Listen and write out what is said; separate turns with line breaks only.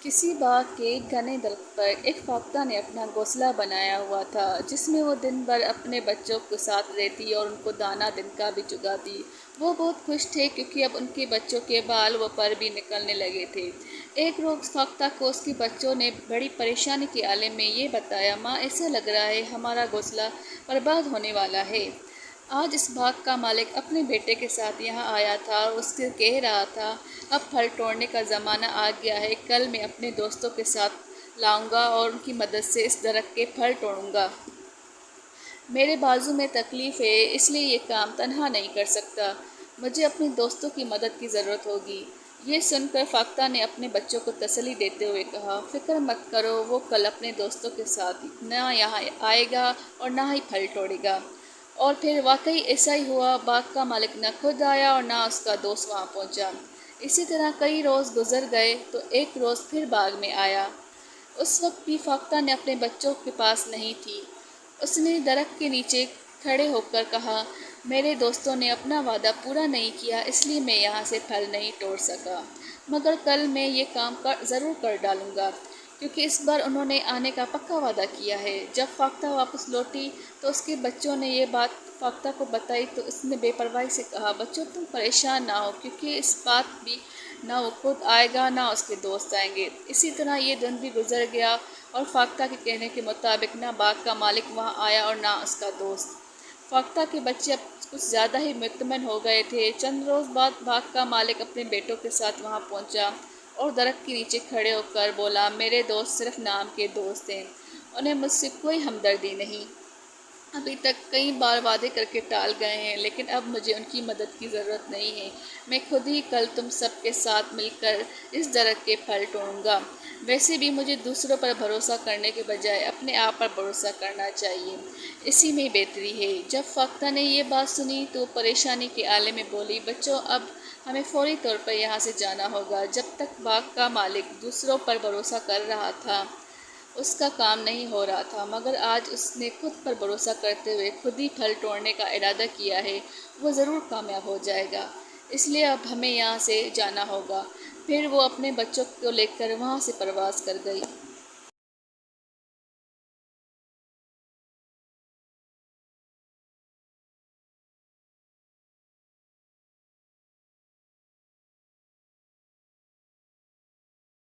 کسی باغ کے گھنے درخت پر ایک فاختہ نے اپنا گھونسلہ بنایا ہوا تھا، جس میں وہ دن بھر اپنے بچوں کے ساتھ رہتی اور ان کو دانہ دن کا بھی چگاتی۔ وہ بہت خوش تھے کیونکہ اب ان کے بچوں کے بال و پر بھی نکلنے لگے تھے۔ ایک روز فاختہ کو اس کے بچوں نے بڑی پریشانی کے عالم میں یہ بتایا، ماں، ایسا لگ رہا ہے ہمارا گھونسلہ برباد ہونے والا ہے۔ آج اس باغ کا مالک اپنے بیٹے کے ساتھ یہاں آیا تھا اور اس سے کہہ رہا تھا، اب پھل توڑنے کا زمانہ آ گیا ہے، کل میں اپنے دوستوں کے ساتھ لاؤں گا اور ان کی مدد سے اس درخت کے پھل توڑوں گا۔ میرے بازو میں تکلیف ہے، اس لیے یہ کام تنہا نہیں کر سکتا، مجھے اپنے دوستوں کی مدد کی ضرورت ہوگی۔ یہ سن کر فاختہ نے اپنے بچوں کو تسلی دیتے ہوئے کہا، فکر مت کرو، وہ کل اپنے دوستوں کے ساتھ نہ یہاں آئے گا اور نہ ہی پھل توڑے گا۔ اور پھر واقعی ایسا ہی ہوا، باغ کا مالک نہ خود آیا اور نہ اس کا دوست وہاں پہنچا۔ اسی طرح کئی روز گزر گئے تو ایک روز پھر باغ میں آیا۔ اس وقت بھی فاختہ نے اپنے بچوں کے پاس نہیں تھی۔ اس نے درخت کے نیچے کھڑے ہو کر کہا، میرے دوستوں نے اپنا وعدہ پورا نہیں کیا، اس لیے میں یہاں سے پھل نہیں توڑ سکا، مگر کل میں یہ کام ضرور کر ڈالوں گا، کیونکہ اس بار انہوں نے آنے کا پکا وعدہ کیا ہے۔ جب فاختہ واپس لوٹی تو اس کے بچوں نے یہ بات فاختہ کو بتائی تو اس نے بے پرواہی سے کہا، بچوں، تم پریشان نہ ہو، کیونکہ اس بات بھی نہ وہ خود آئے گا نہ اس کے دوست آئیں گے۔ اسی طرح یہ دن بھی گزر گیا اور فاختہ کے کہنے کے مطابق نہ باغ کا مالک وہاں آیا اور نہ اس کا دوست۔ فاختہ کے بچے اب کچھ زیادہ ہی مطمئن ہو گئے تھے۔ چند روز بعد باغ کا مالک اپنے بیٹوں کے ساتھ وہاں پہنچا اور درخت کے نیچے کھڑے ہو کر بولا، میرے دوست صرف نام کے دوست ہیں، انہیں مجھ سے کوئی ہمدردی نہیں۔ ابھی تک کئی بار وعدے کر کے ٹال گئے ہیں، لیکن اب مجھے ان کی مدد کی ضرورت نہیں ہے، میں خود ہی کل تم سب کے ساتھ مل کر اس درخت کے پھل توڑوں گا۔ ویسے بھی مجھے دوسروں پر بھروسہ کرنے کے بجائے اپنے آپ پر بھروسہ کرنا چاہیے، اسی میں بہتری ہے۔ جب فاختہ نے یہ بات سنی تو پریشانی کے عالم میں بولی، بچوں، اب ہمیں فوری طور پر یہاں سے جانا ہوگا۔ جب تک باغ کا مالک دوسروں پر بھروسہ کر رہا تھا، اس کا کام نہیں ہو رہا تھا، مگر آج اس نے خود پر بھروسہ کرتے ہوئے خود ہی پھل توڑنے کا ارادہ کیا ہے، وہ ضرور کامیاب ہو جائے گا۔ اس لیے اب ہمیں یہاں سے جانا ہوگا۔ پھر وہ اپنے بچوں کو لے کر وہاں سے پرواز کر گئی۔